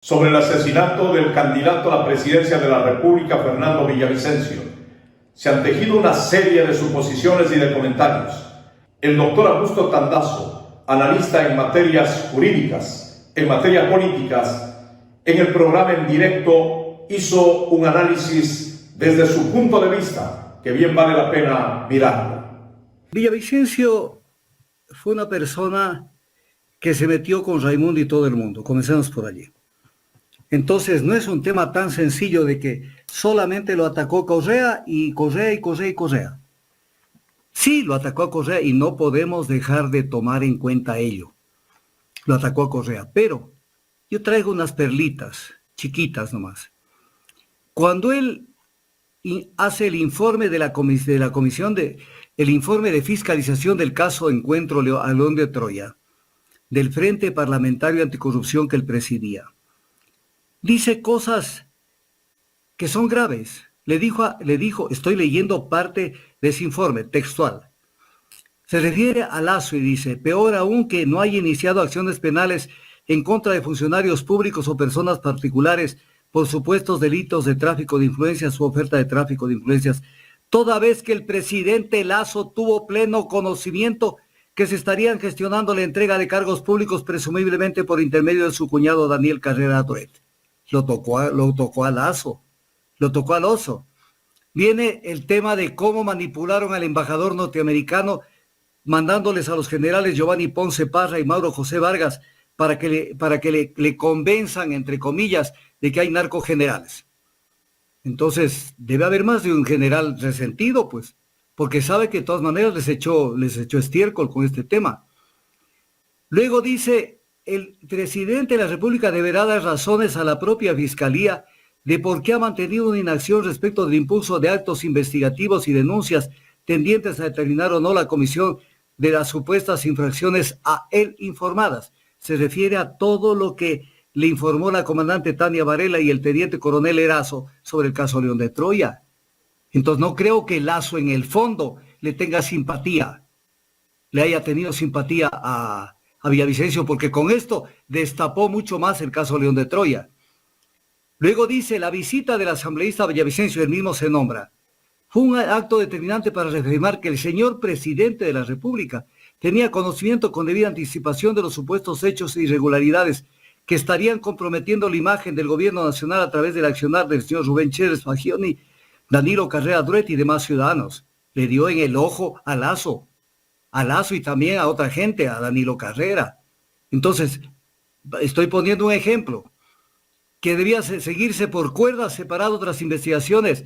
sobre el asesinato del candidato a la presidencia de la República, Fernando Villavicencio. Se han tejido una serie de suposiciones y de comentarios. El doctor Augusto Tandazo, analista en materias jurídicas, en materias políticas, en el programa En Directo hizo un análisis desde su punto de vista que bien vale la pena mirarlo. Villavicencio fue una persona que se metió con Raimundo y todo el mundo. Comencemos por allí. Entonces, no es un tema tan sencillo de que solamente lo atacó Correa y Correa y Correa y Correa. Sí, lo atacó a Correa y no podemos dejar de tomar en cuenta ello. Lo atacó a Correa, pero yo traigo unas perlitas, chiquitas nomás. Cuando él hace el informe de la comisión el informe de fiscalización del caso Encuentro León de Troya, del Frente Parlamentario Anticorrupción que él presidía, dice cosas que son graves. Le dijo, estoy leyendo parte de ese informe textual. Se refiere a Lasso y dice, peor aún que no haya iniciado acciones penales en contra de funcionarios públicos o personas particulares por supuestos delitos de tráfico de influencias u oferta de tráfico de influencias, toda vez que el presidente Lasso tuvo pleno conocimiento que se estarían gestionando la entrega de cargos públicos presumiblemente por intermedio de su cuñado Daniel Carrera Duret. Lo tocó a Lasso, lo tocó al oso. Viene el tema de cómo manipularon al embajador norteamericano mandándoles a los generales Giovanni Ponce Parra y Mauro José Vargas para que le convenzan, entre comillas, de que hay narcogenerales. Entonces, debe haber más de un general resentido, pues, porque sabe que de todas maneras les echó estiércol con este tema. Luego dice, el presidente de la República deberá dar razones a la propia Fiscalía de por qué ha mantenido una inacción respecto del impulso de actos investigativos y denuncias tendientes a determinar o no la comisión de las supuestas infracciones a él informadas. Se refiere a todo lo que le informó la comandante Tania Varela y el teniente coronel Erazo sobre el caso León de Troya. Entonces no creo que Lasso en el fondo le tenga simpatía, le haya tenido simpatía a Villavicencio, porque con esto destapó mucho más el caso León de Troya. Luego dice, la visita del asambleísta Villavicencio, el mismo se nombra, fue un acto determinante para reafirmar que el señor presidente de la República tenía conocimiento con debida anticipación de los supuestos hechos e irregularidades que estarían comprometiendo la imagen del gobierno nacional a través del accionar del señor Rubén Chérez Fagioni, Danilo Carrera Duret y demás ciudadanos. Le dio en el ojo a Lasso y también a otra gente, a Danilo Carrera. Entonces, estoy poniendo un ejemplo, que debía seguirse por cuerdas separadas otras investigaciones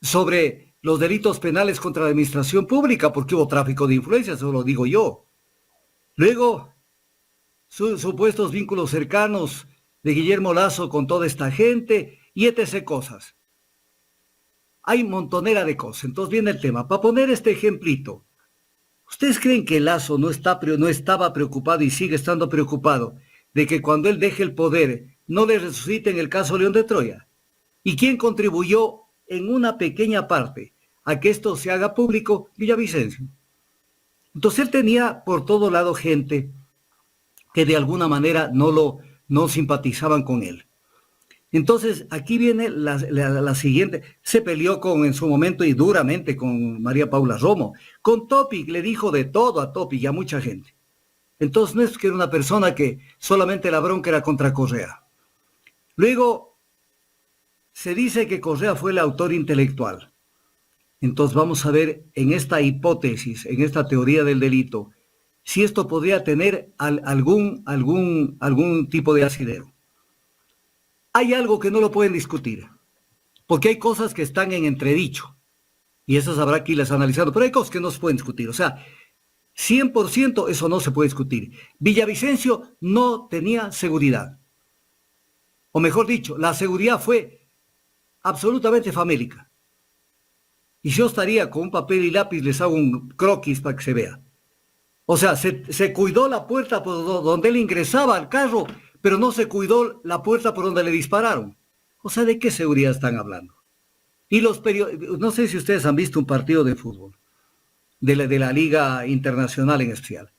sobre los delitos penales contra la administración pública, porque hubo tráfico de influencias, eso lo digo yo. Luego, supuestos vínculos cercanos de Guillermo Lasso con toda esta gente y etc. cosas. Hay montonera de cosas. Entonces viene el tema. Para poner este ejemplito, ¿ustedes creen que Lasso no estaba preocupado y sigue estando preocupado de que cuando él deje el poder no le resuciten el caso León de Troya? ¿Y quién contribuyó en una pequeña parte a que esto se haga público? Villavicencio. Entonces él tenía por todo lado gente que de alguna manera no simpatizaban con él. Entonces aquí viene la siguiente. Se peleó en su momento y duramente con María Paula Romo. Con Topic le dijo de todo a Topic y a mucha gente. Entonces no es que era una persona que solamente la bronca era contra Correa. Luego se dice que Correa fue el autor intelectual. Entonces vamos a ver en esta hipótesis, en esta teoría del delito, si esto podría tener algún tipo de asidero. Hay algo que no lo pueden discutir, porque hay cosas que están en entredicho, y esas habrá que irlas analizando, pero hay cosas que no se pueden discutir. O sea, 100% eso no se puede discutir. Villavicencio no tenía seguridad. O mejor dicho, la seguridad fue absolutamente famélica. Y si yo estaría con un papel y lápiz, les hago un croquis para que se vea. O sea, se cuidó la puerta por donde él ingresaba al carro, pero no se cuidó la puerta por donde le dispararon. O sea, ¿de qué seguridad están hablando? Y no sé si ustedes han visto un partido de fútbol, de la Liga Internacional en especial.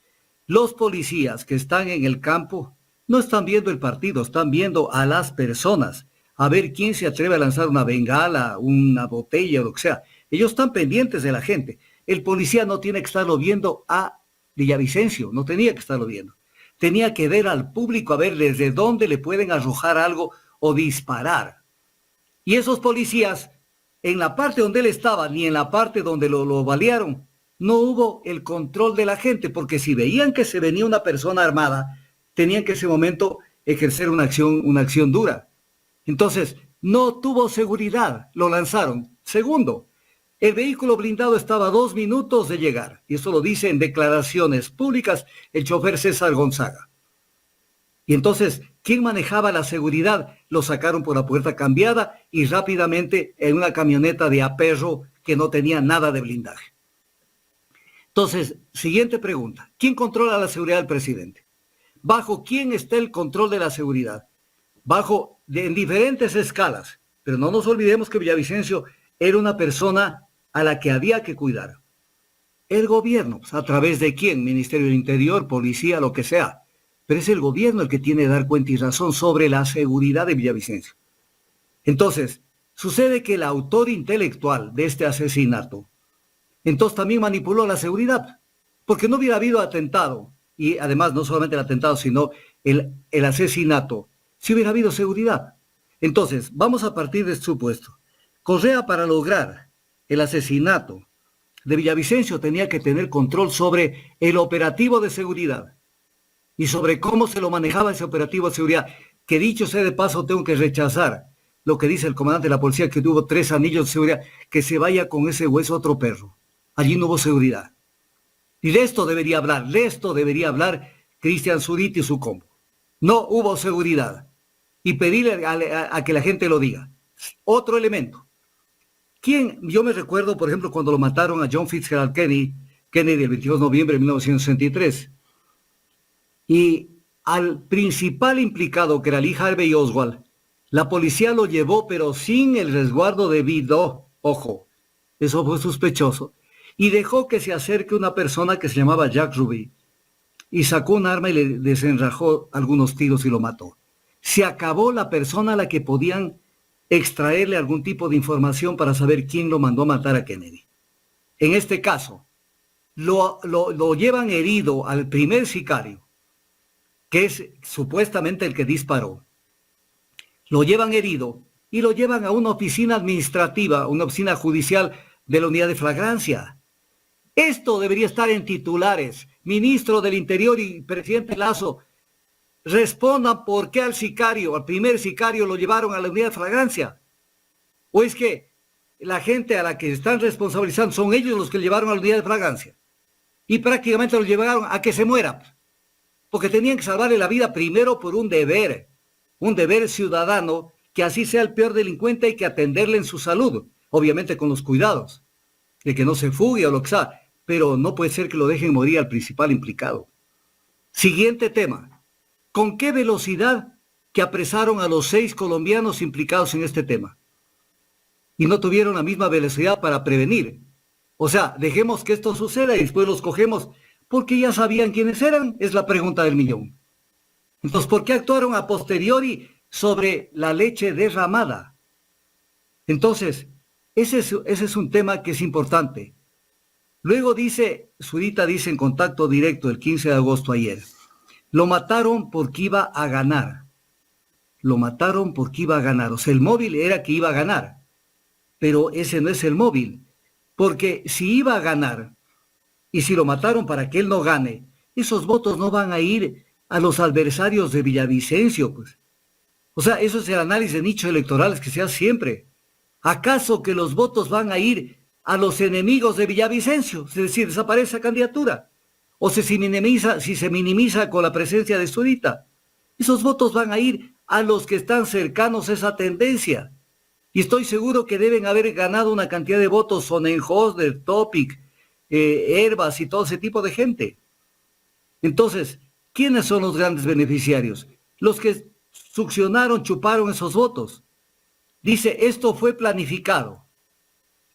Los policías que están en el campo no están viendo el partido, están viendo a las personas, a ver quién se atreve a lanzar una bengala, una botella o lo que sea. Ellos están pendientes de la gente. El policía no tiene que estarlo viendo a Villavicencio, no tenía que estarlo viendo. Tenía que ver al público a ver desde dónde le pueden arrojar algo o disparar. Y esos policías, en la parte donde él estaba, ni en la parte donde lo balearon, no hubo el control de la gente, porque si veían que se venía una persona armada, tenían que en ese momento ejercer una acción dura. Entonces, no tuvo seguridad, lo lanzaron. Segundo, el vehículo blindado estaba a 2 minutos de llegar, y eso lo dice en declaraciones públicas el chofer César Gonzaga. Y entonces, ¿quién manejaba la seguridad? Lo sacaron por la puerta cambiada y rápidamente en una camioneta de aperro que no tenía nada de blindaje. Entonces, siguiente pregunta. ¿Quién controla la seguridad del presidente? ¿Bajo quién está el control de la seguridad? En diferentes escalas. Pero no nos olvidemos que Villavicencio era una persona a la que había que cuidar. El gobierno, pues, ¿a través de quién? Ministerio del Interior, policía, lo que sea. Pero es el gobierno el que tiene que dar cuenta y razón sobre la seguridad de Villavicencio. Entonces, sucede que el autor intelectual de este asesinato, entonces también manipuló la seguridad, porque no hubiera habido atentado, y además no solamente el atentado, sino el asesinato, si hubiera habido seguridad. Entonces, vamos a partir de este supuesto. Correa, para lograr el asesinato de Villavicencio, tenía que tener control sobre el operativo de seguridad y sobre cómo se lo manejaba ese operativo de seguridad, que dicho sea de paso, tengo que rechazar lo que dice el comandante de la policía, que tuvo 3 anillos de seguridad, que se vaya con ese hueso otro perro. Allí no hubo seguridad. Y de esto debería hablar Cristian Zurita y su combo. No hubo seguridad. Y pedirle a que la gente lo diga. Otro elemento. Yo me recuerdo, por ejemplo, cuando lo mataron a John Fitzgerald Kennedy el 22 de noviembre de 1963. Y al principal implicado, que era Lee Harvey Oswald, la policía lo llevó, pero sin el resguardo debido. Ojo, eso fue sospechoso. Y dejó que se acerque una persona que se llamaba Jack Ruby. Y sacó un arma y le desenrajó algunos tiros y lo mató. Se acabó la persona a la que podían extraerle algún tipo de información para saber quién lo mandó a matar a Kennedy. En este caso, lo llevan herido al primer sicario, que es supuestamente el que disparó. Lo llevan herido y lo llevan a una oficina administrativa, una oficina judicial de la unidad de flagrancia. Esto debería estar en titulares. Ministro del Interior y presidente Lazo, respondan por qué al primer sicario lo llevaron a la unidad de flagrancia. ¿O es que la gente a la que están responsabilizando son ellos los que lo llevaron a la unidad de flagrancia? Y prácticamente lo llevaron a que se muera. Porque tenían que salvarle la vida primero por un deber ciudadano, que así sea el peor delincuente, hay que atenderle en su salud, obviamente con los cuidados, de que no se fugue o lo que sea, pero no puede ser que lo dejen morir al principal implicado. Siguiente tema. ¿Con qué velocidad que apresaron a los 6 colombianos implicados en este tema? Y no tuvieron la misma velocidad para prevenir. O sea, dejemos que esto suceda y después los cogemos porque ya sabían quiénes eran, es la pregunta del millón. Entonces, ¿por qué actuaron a posteriori sobre la leche derramada? Entonces, ese es un tema que es importante. Luego Zurita dice en Contacto Directo el 15 de agosto ayer, lo mataron porque iba a ganar. Lo mataron porque iba a ganar. O sea, el móvil era que iba a ganar. Pero ese no es el móvil. Porque si iba a ganar, y si lo mataron para que él no gane, esos votos no van a ir a los adversarios de Villavicencio, pues. O sea, eso es el análisis de nichos electorales que se hace siempre. ¿Acaso que los votos van a ir a los enemigos de Villavicencio? Es decir, desaparece la candidatura. O si se minimiza con la presencia de Zurita. Esos votos van a ir a los que están cercanos a esa tendencia. Y estoy seguro que deben haber ganado una cantidad de votos Sonnenhösler, Topic, Herbas y todo ese tipo de gente. Entonces, ¿quiénes son los grandes beneficiarios? Los que succionaron, chuparon esos votos. Dice, esto fue planificado.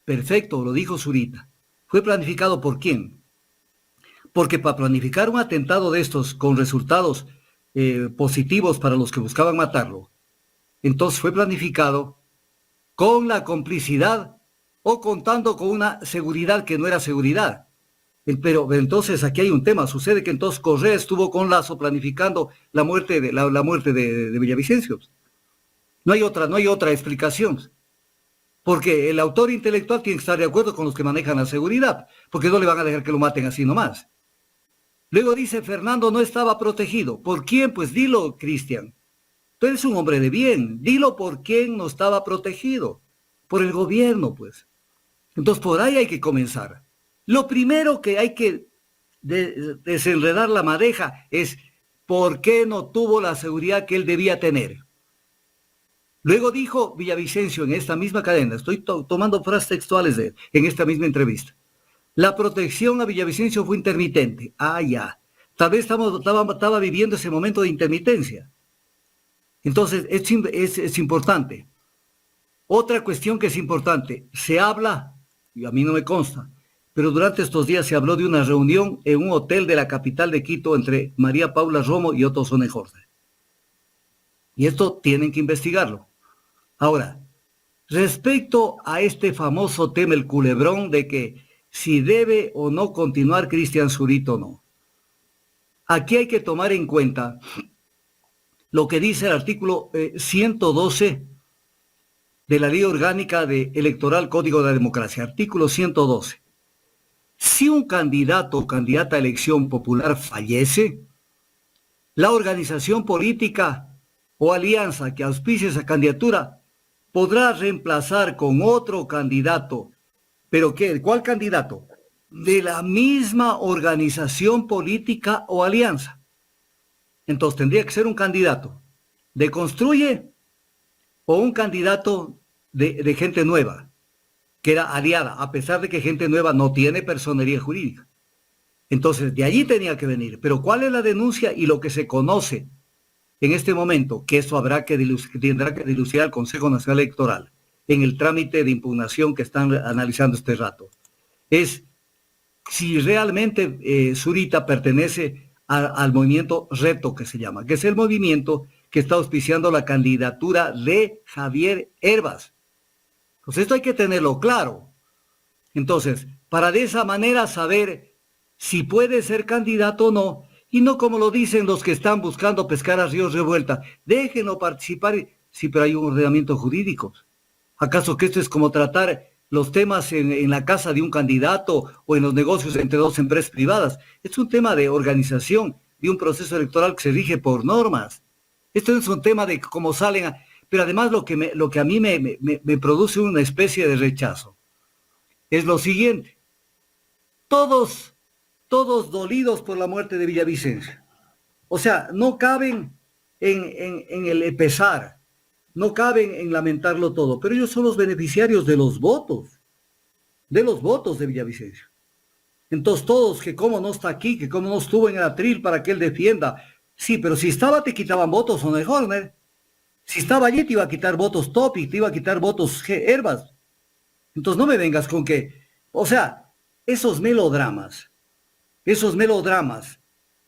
Perfecto, lo dijo Zurita. ¿Fue planificado por quién? Porque para planificar un atentado de estos con resultados positivos para los que buscaban matarlo. Entonces fue planificado con la complicidad o contando con una seguridad que no era seguridad. Pero entonces aquí hay un tema. Sucede que entonces Correa estuvo con Lazo planificando la muerte de Villavicencio. No hay otra explicación. Porque el autor intelectual tiene que estar de acuerdo con los que manejan la seguridad, porque no le van a dejar que lo maten así nomás. Luego dice, Fernando no estaba protegido. ¿Por quién? Pues dilo, Cristian. Tú eres un hombre de bien. Dilo por quién no estaba protegido. Por el gobierno, pues. Entonces, por ahí hay que comenzar. Lo primero que hay que desenredar la madeja es por qué no tuvo la seguridad que él debía tener. Luego dijo Villavicencio en esta misma cadena, estoy tomando frases textuales de él, en esta misma entrevista. La protección a Villavicencio fue intermitente. Ah, ya. Tal vez estaba viviendo ese momento de intermitencia. Entonces, es importante. Otra cuestión que es importante, se habla, y a mí no me consta, pero durante estos días se habló de una reunión en un hotel de la capital de Quito entre María Paula Romo y Otto Sonnenhorst. Y esto tienen que investigarlo. Ahora, respecto a este famoso tema, el culebrón de que si debe o no continuar Cristian Zurita o no. Aquí hay que tomar en cuenta lo que dice el artículo 112 de la Ley Orgánica Electoral Código de la Democracia, artículo 112. Si un candidato o candidata a elección popular fallece, la organización política o alianza que auspicie esa candidatura podrá reemplazar con otro candidato. ¿Pero qué? ¿Cuál candidato? De la misma organización política o alianza. Entonces tendría que ser un candidato de Construye o un candidato de gente nueva, que era aliada, a pesar de que gente nueva no tiene personería jurídica. Entonces de allí tenía que venir. Pero ¿cuál es la denuncia y lo que se conoce en este momento? Que eso tendrá que dilucidar el Consejo Nacional Electoral en el trámite de impugnación que están analizando este rato. Es si realmente Zurita pertenece al movimiento Reto, que se llama, que es el movimiento que está auspiciando la candidatura de Javier Hervas. Pues esto hay que tenerlo claro. Entonces, para de esa manera saber si puede ser candidato o no, y no como lo dicen los que están buscando pescar a ríos revuelta, déjenlo participar, sí, pero hay un ordenamiento jurídico. ¿Acaso que esto es como tratar los temas en la casa de un candidato o en los negocios entre dos empresas privadas? Es un tema de organización, de un proceso electoral que se rige por normas. Esto es un tema de cómo salen, pero además lo que a mí me produce una especie de rechazo es lo siguiente. Todos dolidos por la muerte de Villavicencio. O sea, no caben en el pesar, no caben en lamentarlo todo, pero ellos son los beneficiarios de los votos de Villavicencio. Entonces todos, que cómo no está aquí, que cómo no estuvo en el atril para que él defienda. Sí, pero si estaba te quitaban votos Sonnenhorst. Si estaba allí te iba a quitar votos Topic, te iba a quitar votos Hervas. Entonces no me vengas con que, o sea, esos melodramas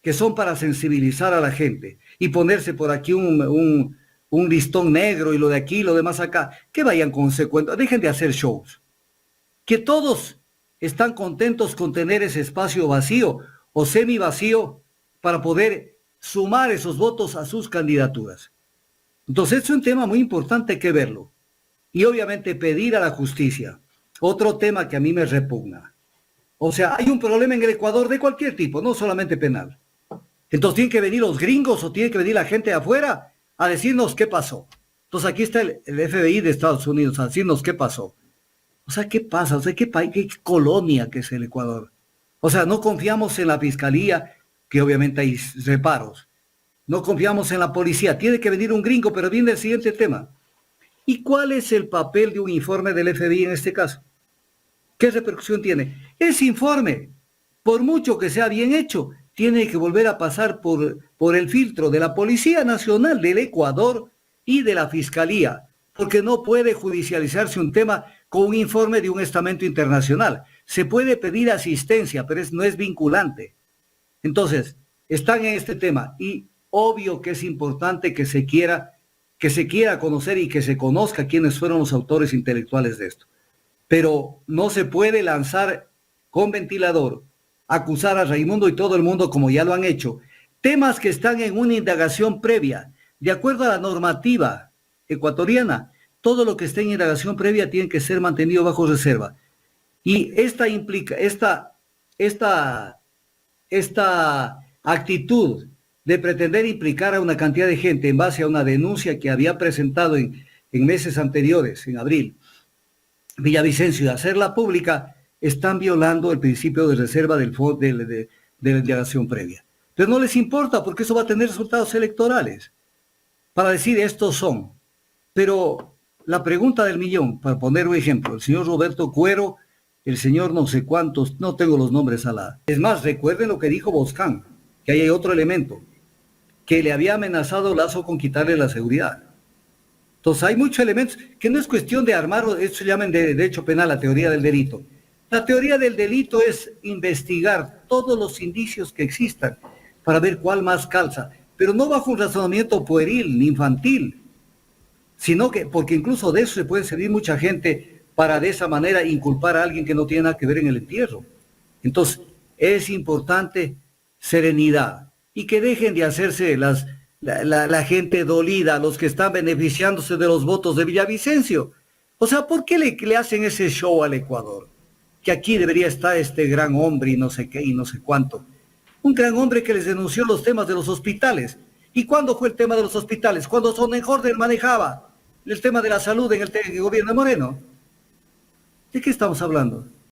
que son para sensibilizar a la gente y ponerse por aquí un listón negro y lo de aquí y lo demás acá, que vayan consecuentes, dejen de hacer shows. Que todos están contentos con tener ese espacio vacío o semi vacío para poder sumar esos votos a sus candidaturas. Entonces es un tema muy importante, hay que verlo. Y obviamente pedir a la justicia. Otro tema que a mí me repugna. O sea, hay un problema en el Ecuador de cualquier tipo, no solamente penal. Entonces tienen que venir los gringos o tiene que venir la gente de afuera a decirnos qué pasó. Entonces aquí está el FBI de Estados Unidos a decirnos qué pasó. O sea, ¿qué pasa? O sea, ¿qué colonia que es el Ecuador? O sea, no confiamos en la fiscalía, que obviamente hay reparos. No confiamos en la policía. Tiene que venir un gringo, pero viene el siguiente tema. ¿Y cuál es el papel de un informe del FBI en este caso? ¿Qué repercusión tiene? Ese informe, por mucho que sea bien hecho, tiene que volver a pasar por el filtro de la Policía Nacional del Ecuador y de la Fiscalía, porque no puede judicializarse un tema con un informe de un estamento internacional. Se puede pedir asistencia, pero no es vinculante. Entonces, están en este tema y obvio que es importante que se quiera conocer y que se conozca quiénes fueron los autores intelectuales de esto. Pero no se puede lanzar con ventilador, acusar a Raimundo y todo el mundo como ya lo han hecho. Temas que están en una indagación previa, de acuerdo a la normativa ecuatoriana, todo lo que esté en indagación previa tiene que ser mantenido bajo reserva. Y esta actitud de pretender implicar a una cantidad de gente en base a una denuncia que había presentado en meses anteriores, en abril, Villavicencio, y hacerla pública, están violando el principio de reserva de la indagación previa. Pero no les importa porque eso va a tener resultados electorales para decir estos son. Pero la pregunta del millón, para poner un ejemplo, el señor Roberto Cuero, el señor no sé cuántos, no tengo los nombres a la... Es más, recuerden lo que dijo Boscán, que ahí hay otro elemento, que le había amenazado Lazo con quitarle la seguridad. Entonces hay muchos elementos, que no es cuestión de armar, eso se llama en derecho penal la teoría del delito. La teoría del delito es investigar todos los indicios que existan para ver cuál más calza, pero no bajo un razonamiento pueril ni infantil, sino que, porque incluso de eso se puede servir mucha gente para de esa manera inculpar a alguien que no tiene nada que ver en el entierro. Entonces, es importante serenidad y que dejen de hacerse la gente dolida, los que están beneficiándose de los votos de Villavicencio. O sea, ¿por qué le hacen ese show al Ecuador? Que aquí debería estar este gran hombre y no sé qué y no sé cuánto. Un gran hombre que les denunció los temas de los hospitales. ¿Y cuándo fue el tema de los hospitales? Cuando Sonnenhorder manejaba el tema de la salud en el gobierno de Moreno. ¿De qué estamos hablando?